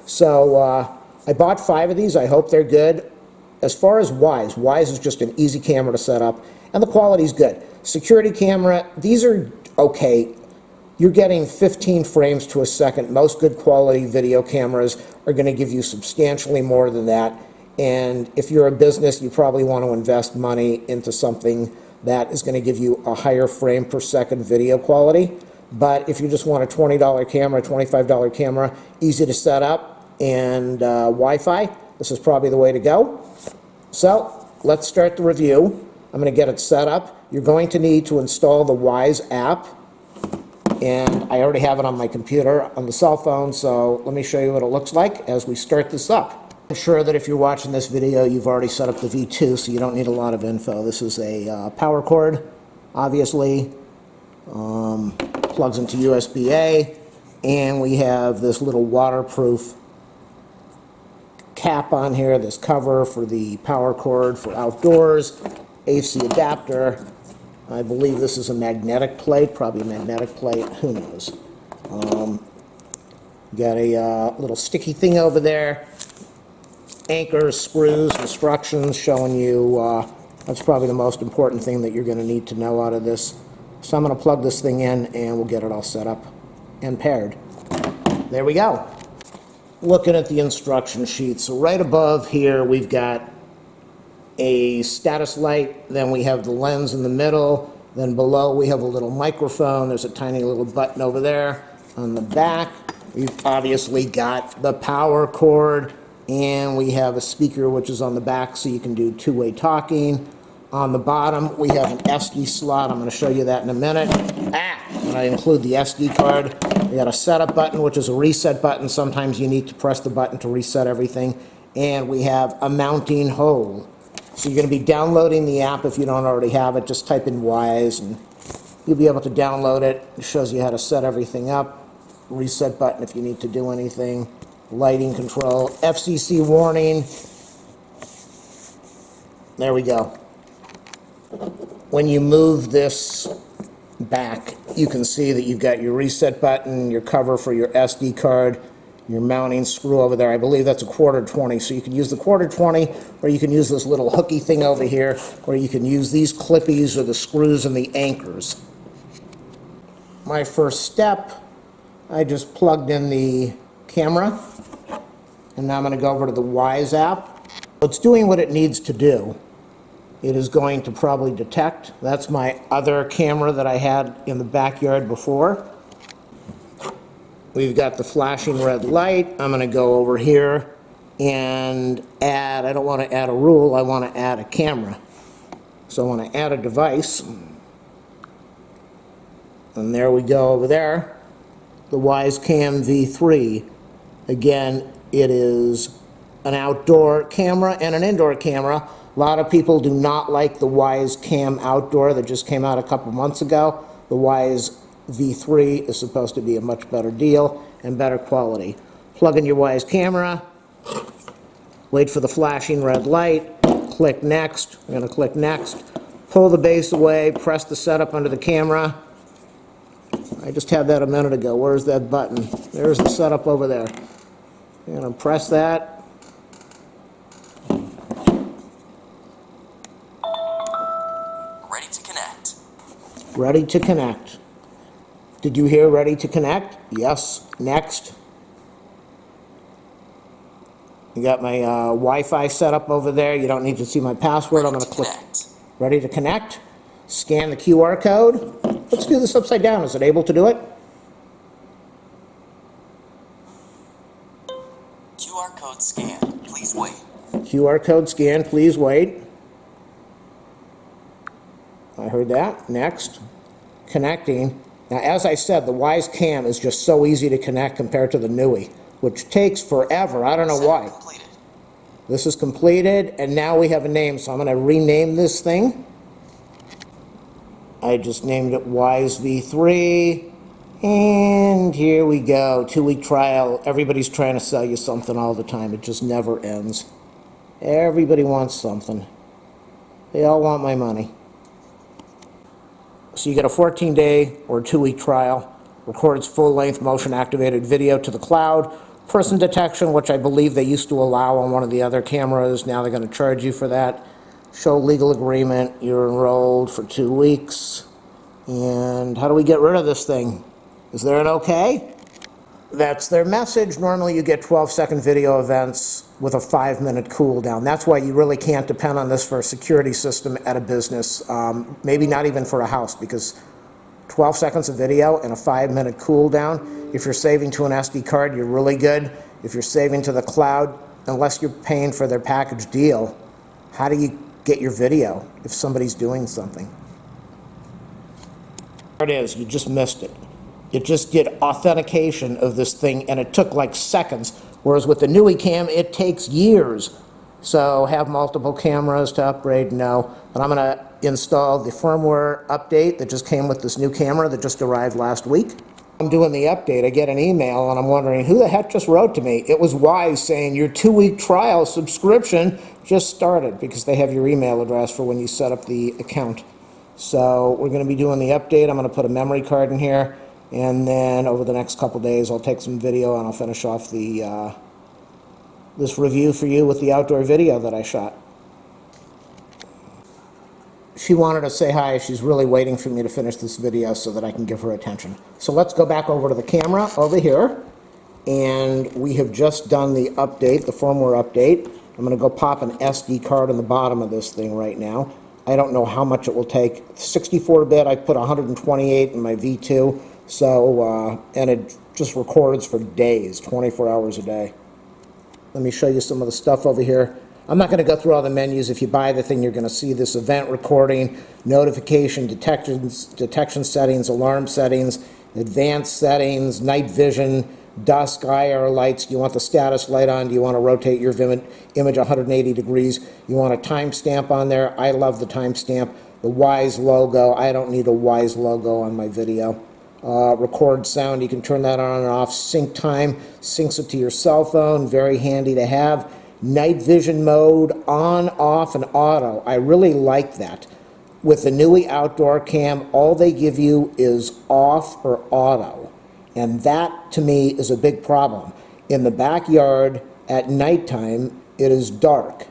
So I bought 5 of these. I hope they're good. As far as Wyze is just an easy camera to set up, and the quality's good. Security camera, these are okay. You're getting 15 frames to a second. Most good quality video cameras are going to give you substantially more than that. And if you're a business, you probably want to invest money into something that is going to give you a higher frame per second video quality. But if you just want a $20 camera, $25 camera, easy to set up, and Wi-Fi, this is probably the way to go. So let's start the review. I'm going to get it set up. You're going to need to install the Wyze app. And I already have it on my computer, on the cell phone, so let me show you what it looks like as we start this up. I'm sure that if you're watching this video, you've already set up the V2, so you don't need a lot of info. This is a power cord, obviously, plugs into USB-A, and we have this little waterproof cap on here, this cover for the power cord for outdoors, AC adapter. I believe this is a magnetic plate, probably a magnetic plate, who knows. Got a little sticky thing over there. Anchors, screws, instructions showing you, that's probably the most important thing that you're going to need to know out of this. So I'm going to plug this thing in and we'll get it all set up and paired. There we go. Looking at the instruction sheet, so right above here we've got a status light, then we have the lens in the middle, then below we have a little microphone. There's a tiny little button over there. On the back, we've obviously got the power cord, and we have a speaker which is on the back so you can do two-way talking. On the bottom, we have an SD slot. I'm going to show you that in a minute. And I include the SD card. We got a setup button, which is a reset button. Sometimes you need to press the button to reset everything. And we have a mounting hole. So you're going to be downloading the app if you don't already have it. Just type in Wyze and you'll be able to download it. It shows you how to set everything up. Reset button if you need to do anything. Lighting control. FCC warning. There we go. When you move this back, you can see that you've got your reset button, your cover for your SD card, your mounting screw over there. I believe that's a 1/4 so you can use the 1/4, or you can use this little hooky thing over here, or you can use these clippies or the screws and the anchors. My first step, I just plugged in the camera, and now I'm going to go over to the Wyze app. It's doing what it needs to do. It is going to probably detect. That's my other camera that I had in the backyard before. We've got the flashing red light. I'm going to go over here and add, I don't want to add a rule, I want to add a camera. So I want to add a device. And there we go over there. The Wyze Cam V3. Again, it is an outdoor camera and an indoor camera. A lot of people do not like the Wyze Cam Outdoor that just came out a couple months ago. The Wyze V3 is supposed to be a much better deal and better quality. Plug in your Wyze camera, wait for the flashing red light, click next. I'm going to click next. Pull the base away, press the setup under the camera. I just had that a minute ago. Where's that button? There's the setup over there. I'm going to press that. Ready to connect. Ready to connect. Did you hear ready to connect? Yes. Next. You got my Wi-Fi set up over there. You don't need to see my password. I'm going to click ready to connect. Scan the QR code. Let's do this upside down. Is it able to do it? QR code scan. Please wait. QR code scan. Please wait. I heard that. Next. Connecting. Now, as I said, the Wyze Cam is just so easy to connect compared to the Newy, which takes forever. I don't know why. Completed. This is completed, and now we have a name, so I'm going to rename this thing. I just named it Wyze V3, and here we go. 2-week trial. Everybody's trying to sell you something all the time. It just never ends. Everybody wants something. They all want my money. So you get a 14-day or 2-week trial, records full-length motion-activated video to the cloud, Person detection, which I believe they used to allow on one of the other cameras. Now they're going to charge you for that. Show legal agreement. You're enrolled for 2 weeks. And how do we get rid of this thing? Is there an okay? That's their message. Normally you get 12-second video events with a 5-minute cooldown. That's why you really can't depend on this for a security system at a business, maybe not even for a house, because 12 seconds of video and a 5-minute cooldown, if you're saving to an SD card, you're really good. If you're saving to the cloud, unless you're paying for their package deal, how do you get your video if somebody's doing something? There it is, you just missed it. It just did authentication of this thing, and it took like seconds, whereas with the new eCam, it takes years. So have multiple cameras to upgrade? No. But I'm going to install the firmware update that just came with this new camera that just arrived last week. I'm doing the update. I get an email, and I'm wondering, who the heck just wrote to me? It was Wyze saying, your 2-week trial subscription just started, because they have your email address for when you set up the account. So we're going to be doing the update. I'm going to put a memory card in here, and then over the next couple days I'll take some video and I'll finish off the this review for you with the outdoor video that I shot. She wanted to say hi. She's really waiting for me to finish this video so that I can give her attention. So let's go back over to the camera over here, and we have just done the update, the firmware update. I'm going to go pop an SD card in the bottom of this thing right now. I don't know how much it will take. 64-bit, I put 128 in my V2, so, and it just records for days, 24 hours a day. Let me show you some of the stuff over here. I'm not going to go through all the menus. If you buy the thing, you're going to see this event recording, notification, detection settings, alarm settings, advanced settings, night vision, dusk, IR lights. Do you want the status light on? Do you want to rotate your image 180 degrees? You want a timestamp on there? I love the timestamp. The Wyze logo. I don't need a Wyze logo on my video. Record sound. You can turn that on and off. Sync time. Syncs it to your cell phone. Very handy to have. Night vision mode, on, off, and auto. I really like that. With the Nui Outdoor Cam, all they give you is off or auto. And that, to me, is a big problem. In the backyard, at nighttime, it is dark.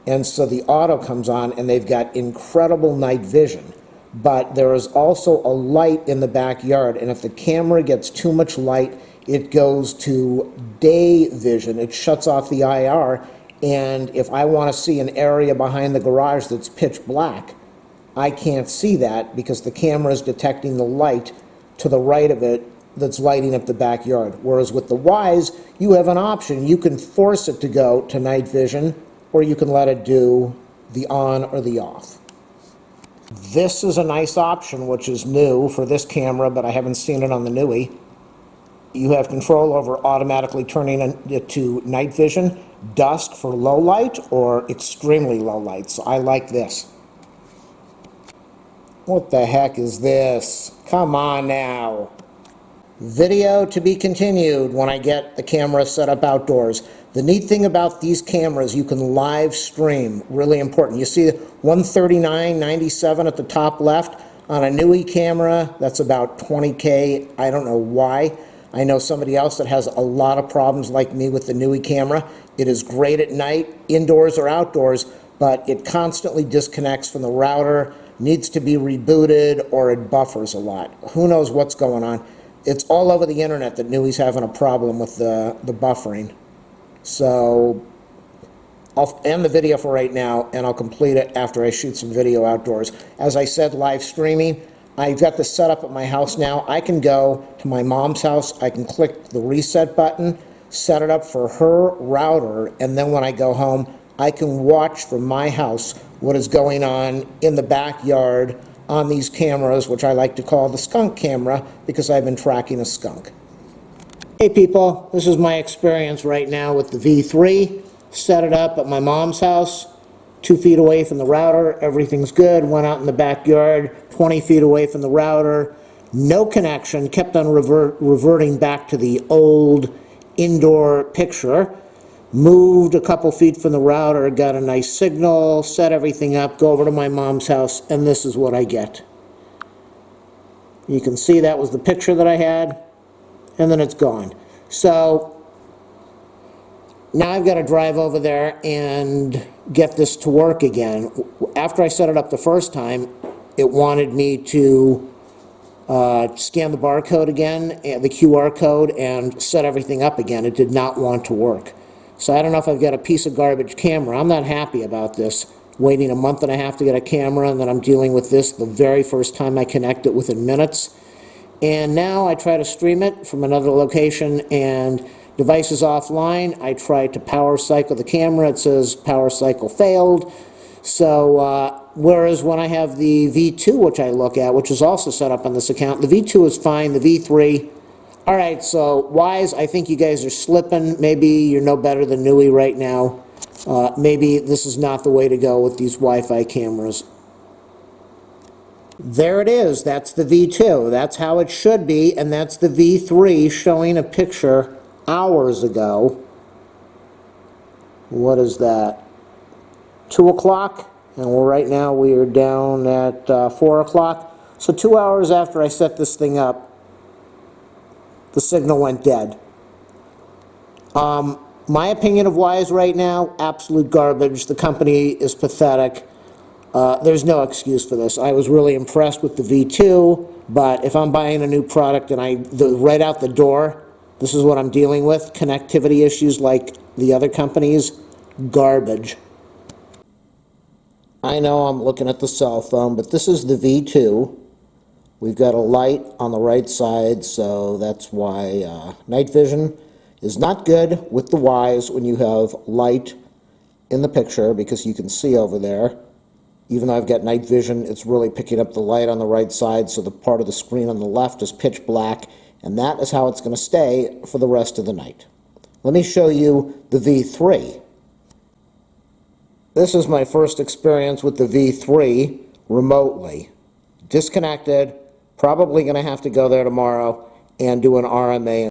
And so the auto comes on, and they've got incredible night vision. But there is also a light in the backyard, and if the camera gets too much light, it goes to day vision. It shuts off the IR, and if I want to see an area behind the garage that's pitch black, I can't see that because the camera is detecting the light to the right of it that's lighting up the backyard. Whereas with the Wyze, you have an option. You can force it to go to night vision, or you can let it do the on or the off. This is a nice option, which is new for this camera, but I haven't seen it on the Nui. You have control over automatically turning it to night vision, dusk for low light, or extremely low light. So I like this. What the heck is this? Come on now. Video to be continued when I get the camera set up outdoors. The neat thing about these cameras, you can live stream. Really important. You see 139.97 at the top left. On a Nui camera, that's about 20K. I don't know why. I know somebody else that has a lot of problems like me with the Nui camera. It is great at night, indoors or outdoors, but it constantly disconnects from the router, needs to be rebooted, or it buffers a lot. Who knows what's going on? It's all over the internet that Nui's having a problem with the buffering. So I'll end the video for right now, and I'll complete it after I shoot some video outdoors. As I said, live streaming. I've got this set up at my house now. I can go to my mom's house. I can click the reset button, set it up for her router, and then when I go home, I can watch from my house what is going on in the backyard on these cameras, which I like to call the skunk camera because I've been tracking a skunk. Hey people, this is my experience right now with the V3. Set it up at my mom's house, 2 feet away from the router, everything's good. Went out in the backyard, 20 feet away from the router, no connection, kept on reverting back to the old indoor picture. Moved a couple feet from the router, got a nice signal, set everything up, go over to my mom's house, and this is what I get. You can see that was the picture that I had, and then it's gone. So Now I've got to drive over there and get this to work again. After I set it up the first time, it wanted me to scan the barcode again, the QR code, and set everything up again. It did not want to work. So I don't know if I've got a piece of garbage camera. I'm not happy about this. Waiting a month and a half to get a camera, and then I'm dealing with this the very first time I connect it within minutes. And now I try to stream it from another location, and device is offline. I try to power cycle the camera. It says power cycle failed. So whereas when I have the V2, which I look at, which is also set up on this account, the V2 is fine, the V3. All right, so Wyze, I think you guys are slipping. Maybe you're no better than Nui right now. Maybe this is not the way to go with these Wi-Fi cameras. There it is. That's the V2. That's how it should be, and that's the V3 showing a picture hours ago. What is that? 2 o'clock, and right now we are down at 4 o'clock. So 2 hours after I set this thing up, the signal went dead. My opinion of Wyze right now, absolute garbage. The company is pathetic. There's no excuse for this. I was really impressed with the V2, but if I'm buying a new product and right out the door, this is what I'm dealing with, connectivity issues like the other companies, garbage. I know I'm looking at the cell phone, but this is the V2. We've got a light on the right side, so that's why night vision is not good with the Wyze when you have light in the picture, because you can see over there. Even though I've got night vision, it's really picking up the light on the right side, so the part of the screen on the left is pitch black, and that is how it's going to stay for the rest of the night. Let me show you the V3. This is my first experience with the V3 remotely. Disconnected, probably going to have to go there tomorrow and do an RMA.